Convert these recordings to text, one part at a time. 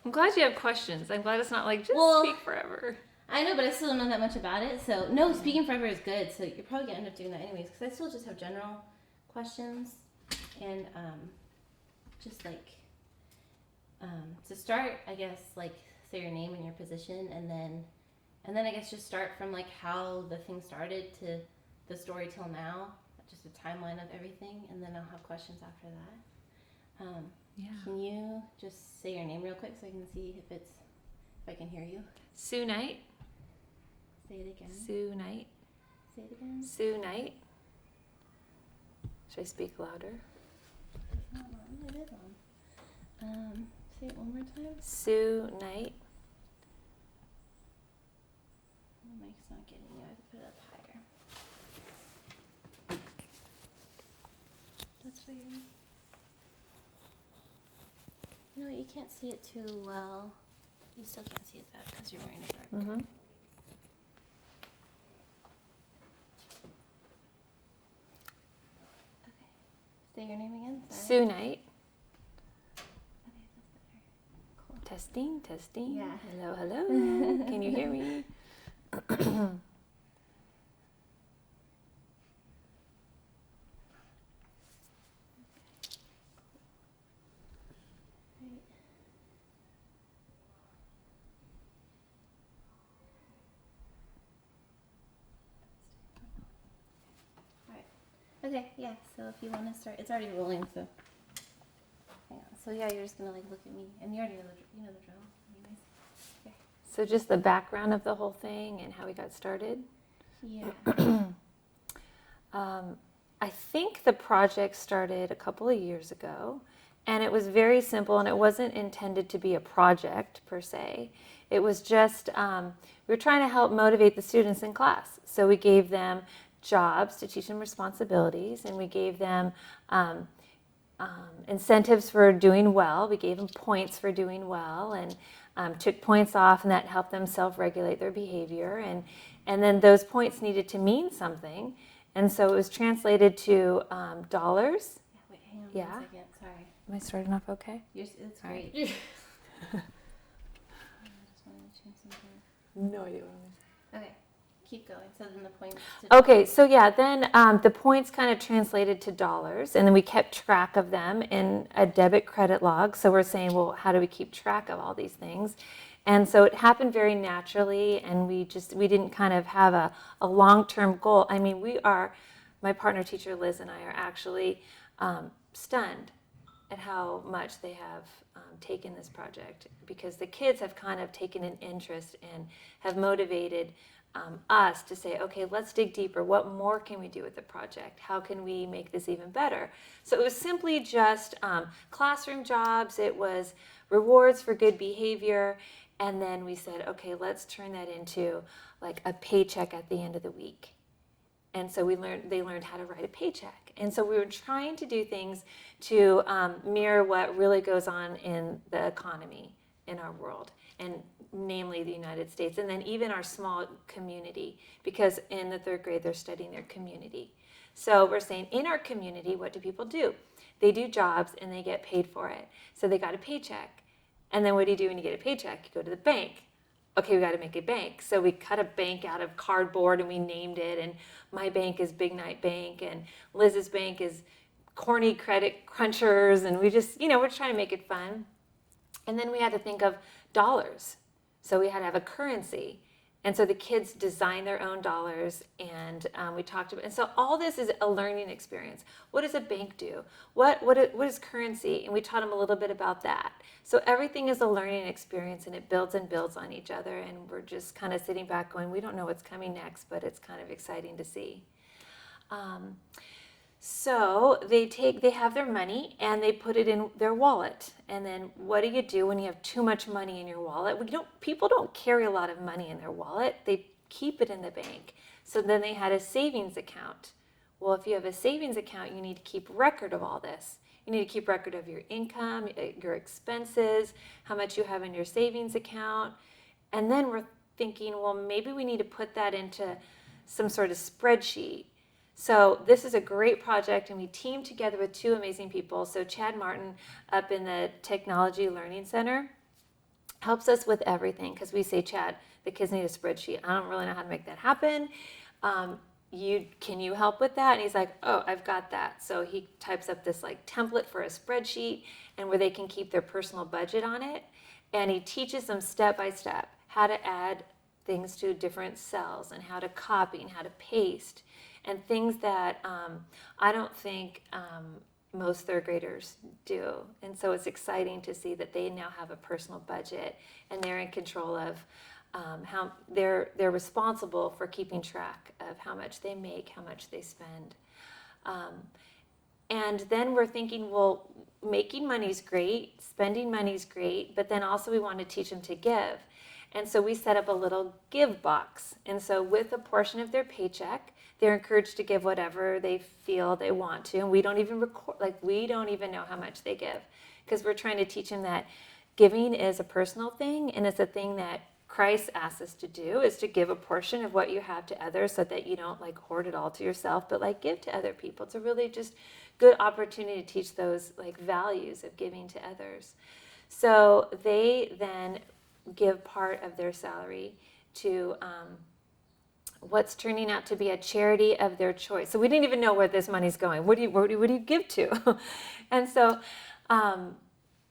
I'm glad you have questions. I'm glad it's not like, just Well, speak forever. I know, but I still don't know that much about it. So, no, speaking forever is good. So, you're probably going to end up doing that anyways. Because I still just have general questions. And just like, to start, I guess, like, say your name and your position. And then I guess just start from, like, how the thing started to the story till now. Just a timeline of everything. And then I'll have questions after that. Yeah. Can you just say your name real quick so I can see if I can hear you? Sue Knight. Say it again. Sue Knight. Say it again. Sue Knight. Should I speak louder? It's not on. It is on. Say it one more time. Sue Knight. The mic's not getting you. I have to put it up higher. That's weird. You know what? You can't see it too well. You still can't see it that because you're wearing a dark. Mm-hmm. Okay. Say your name again. Sorry. Sue Knight. Okay, that's better. Cool. Testing, testing. Yeah. Hello, hello. Can you hear me? Right. Alright. Okay, yeah, so if you want to start, it's already rolling, so. Hang on. So yeah, you're just gonna like look at me, and you already know the drill, anyways. So just the background of the whole thing and how we got started. Yeah. I think the project started a couple of years ago, and it was very simple, and it wasn't intended to be a project per se. It was just, we were trying to help motivate the students in class. So we gave them jobs to teach them responsibilities, and we gave them incentives for doing well. We gave them points for doing well, and took points off, and that helped them self-regulate their behavior. And then those points needed to mean something. And so it was translated to dollars. Yeah, wait, hang on Yeah. 1 second. Sorry. Am I starting off okay? It's All great. right. I just wanted to change something. No idea what I'm Okay, keep going. So then the points. Okay, so yeah, then the points kind of translated to dollars, and then we kept track of them in a debit credit log. So we're saying, well, how do we keep track of all these things? And so it happened very naturally, and we didn't kind of have a long-term goal. I mean, my partner teacher Liz and I are actually stunned at how much they have taken this project, because the kids have kind of taken an interest and have motivated us to say, okay, let's dig deeper. What more can we do with the project? How can we make this even better? So it was simply just classroom jobs. It was rewards for good behavior. And then we said, okay, let's turn that into like a paycheck at the end of the week. And so they learned how to write a paycheck. And so we were trying to do things to mirror what really goes on in the economy in our world, and namely the United States, and then even our small community, because in the 3rd grade they're studying their community. So we're saying, in our community, what do people do? They do jobs and they get paid for it. So they got a paycheck. And then what do you do when you get a paycheck? You go to the bank. Okay, we got to make a bank. So we cut a bank out of cardboard and we named it. And my bank is Big Night Bank, and Liz's bank is Corny Credit Crunchers. And we just, we're trying to make it fun. And then we had to think of dollars. So we had to have a currency. And so the kids designed their own dollars, and we talked about, and so all this is a learning experience. What does a bank do? What is currency? And we taught them a little bit about that. So everything is a learning experience, and it builds and builds on each other, and we're just kind of sitting back going, we don't know what's coming next, but it's kind of exciting to see. So they have their money and they put it in their wallet. And then what do you do when you have too much money in your wallet? People don't carry a lot of money in their wallet. They keep it in the bank. So then they had a savings account. Well, if you have a savings account, you need to keep record of all this. You need to keep record of your income, your expenses, how much you have in your savings account. And then we're thinking, well, maybe we need to put that into some sort of spreadsheet. So this is a great project, and we teamed together with 2 amazing people. So Chad Martin up in the Technology Learning Center, helps us with everything, because we say, Chad, the kids need a spreadsheet. I don't really know how to make that happen. Can you help with that? And he's like, oh, I've got that. So he types up this like template for a spreadsheet, and where they can keep their personal budget on it. And he teaches them step by step how to add things to different cells, and how to copy, and how to paste, and things that I don't think most third graders do. And so it's exciting to see that they now have a personal budget, and they're in control of how they're responsible for keeping track of how much they make, how much they spend. And then we're thinking, well, making money's great, spending money's great, but then also we want to teach them to give. And so we set up a little give box. And so with a portion of their paycheck, they're encouraged to give whatever they feel they want to. And we don't even record, like we don't even know how much they give, because we're trying to teach them that giving is a personal thing, and it's a thing that Christ asks us to do, is to give a portion of what you have to others, so that you don't like hoard it all to yourself, but like give to other people. It's a really just good opportunity to teach those like values of giving to others. So they then give part of their salary to what's turning out to be a charity of their choice. So we didn't even know where this money's going. What do you give to? And so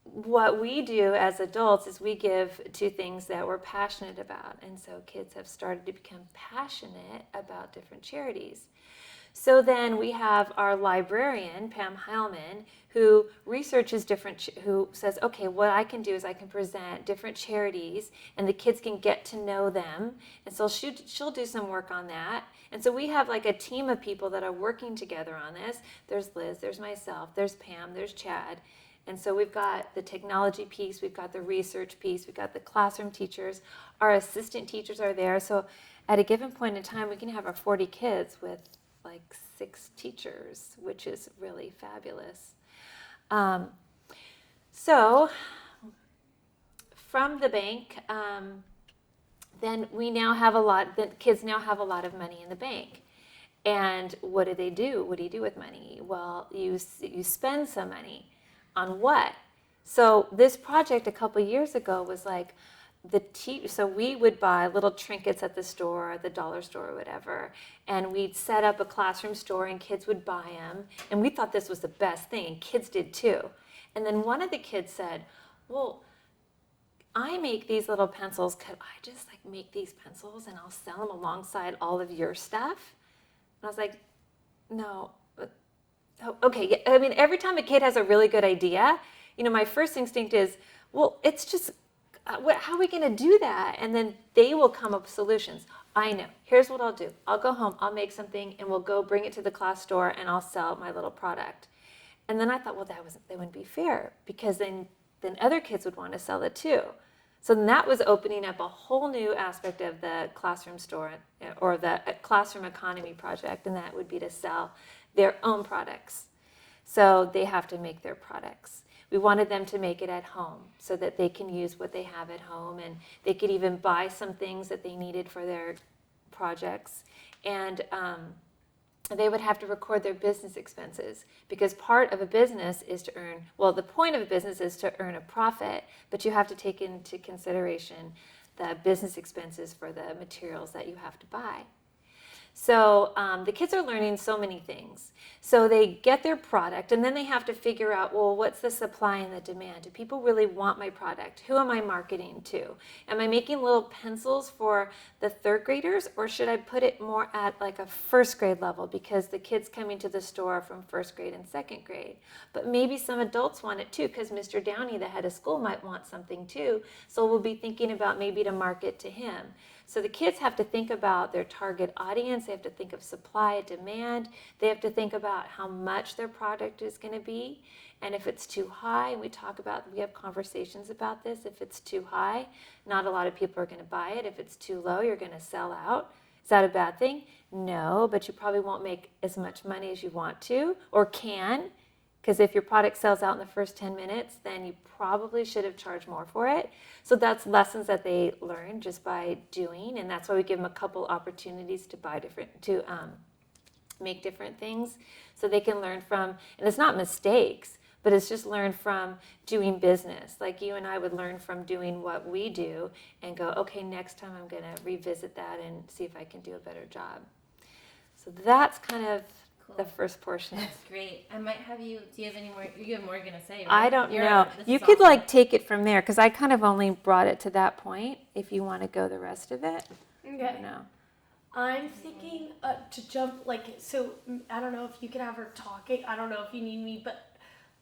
what we do as adults is we give to things that we're passionate about. And so kids have started to become passionate about different charities. So then we have our librarian, Pam Heilman, who researches who says, okay, what I can do is I can present different charities, and the kids can get to know them. And so she'll do some work on that. And so we have like a team of people that are working together on this. There's Liz, there's myself, there's Pam, there's Chad. And so we've got the technology piece, we've got the research piece, we've got the classroom teachers, our assistant teachers are there. So at a given point in time, we can have our 40 kids with like 6 teachers, which is really fabulous. So from the bank, then we now have the kids now have a lot of money in the bank. And what do? What do you do with money? Well, you spend some money. On what? So this project a couple years ago was like, so we would buy little trinkets at the store, at the dollar store or whatever, and we'd set up a classroom store and kids would buy them. And we thought this was the best thing, and kids did too. And then one of the kids said, well, I make these little pencils. Could I just like make these pencils and I'll sell them alongside all of your stuff? And I was like, no. Okay, I mean, every time a kid has a really good idea, my first instinct is, well, it's just, how are we going to do that? And then they will come up with solutions. I know. Here's what I'll do. I'll go home, I'll make something, and we'll go bring it to the class store, and I'll sell my little product. And then I thought, well, that wouldn't be fair, because then other kids would want to sell it too. So then that was opening up a whole new aspect of the classroom store, or the classroom economy project, and that would be to sell their own products. So they have to make their products. We wanted them to make it at home so that they can use what they have at home, and they could even buy some things that they needed for their projects. And they would have to record their business expenses, because part of a business is to the point of a business is to earn a profit, but you have to take into consideration the business expenses for the materials that you have to buy. So the kids are learning so many things. So they get their product, and then they have to figure out, well, what's the supply and the demand? Do people really want my product? Who am I marketing to? Am I making little pencils for the third graders, or should I put it more at like a first grade level, because the kids coming to the store from first grade and second grade? But maybe some adults want it too, because Mr. Downey, the head of school, might want something too. So we'll be thinking about maybe to market to him. So the kids have to think about their target audience. They have to think of supply, demand. They have to think about how much their product is going to be. And if it's too high, we have conversations about this. If it's too high, not a lot of people are going to buy it. If it's too low, you're going to sell out. Is that a bad thing? No, but you probably won't make as much money as you want to or can. Because if your product sells out in the first 10 minutes, then you probably should have charged more for it. So that's lessons that they learn just by doing, and that's why we give them a couple opportunities to make different things, so they can learn from. And it's not mistakes, but it's just learned from doing business. Like you and I would learn from doing what we do and go, okay, next time I'm going to revisit that and see if I can do a better job. So that's kind of the first portion. That's great. I might have you. Do you have any more? You have more gonna say? Right? I don't You're- know. this You is could awesome. like take it from there because I kind of only brought it to that point. If you want to go the rest of it, I Okay. don't know. I'm thinking to jump I don't know if you could have her talking. I don't know if you need me, but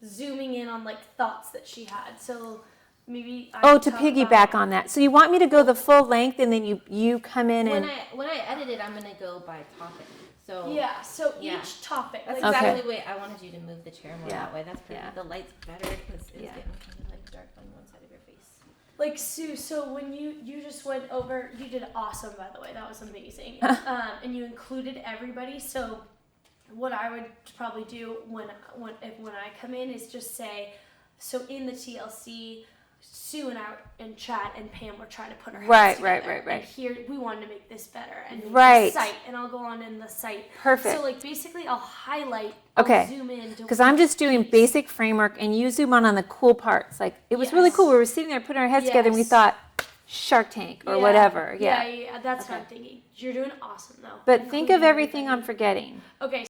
zooming in on like thoughts that she had. So maybe Oh, to piggyback on that. So you want me to go the full length and then you come in When and I edit it, I'm gonna go by topic. So Yeah. So Yeah. each topic. that's like, exactly the way I wanted you to move the chair more Yeah. that way. That's pretty. Yeah. The light's better because it's Yeah. getting kind of like dark on one side of your face. Like Sue, so when you just went over, you did awesome, by the way. That was amazing. And you included everybody. So what I would probably do when I come in is just say, so in the TLC, Sue and I and Chad and Pam were trying to put our heads Right, together. right. And here we wanted to make this better. And Right. the site, and I'll go on in the site. Perfect. So like basically, I'll highlight. Okay. I'll zoom in. because I'm just doing basic framework and you zoom on the cool parts. Like it was really Yes. cool. We were sitting there putting our heads together and we Yes. thought Shark Tank or whatever. Yeah. Yeah. That's what Okay. I'm thinking. You're doing awesome though. But think of Including everything I'm everybody. forgetting. Okay.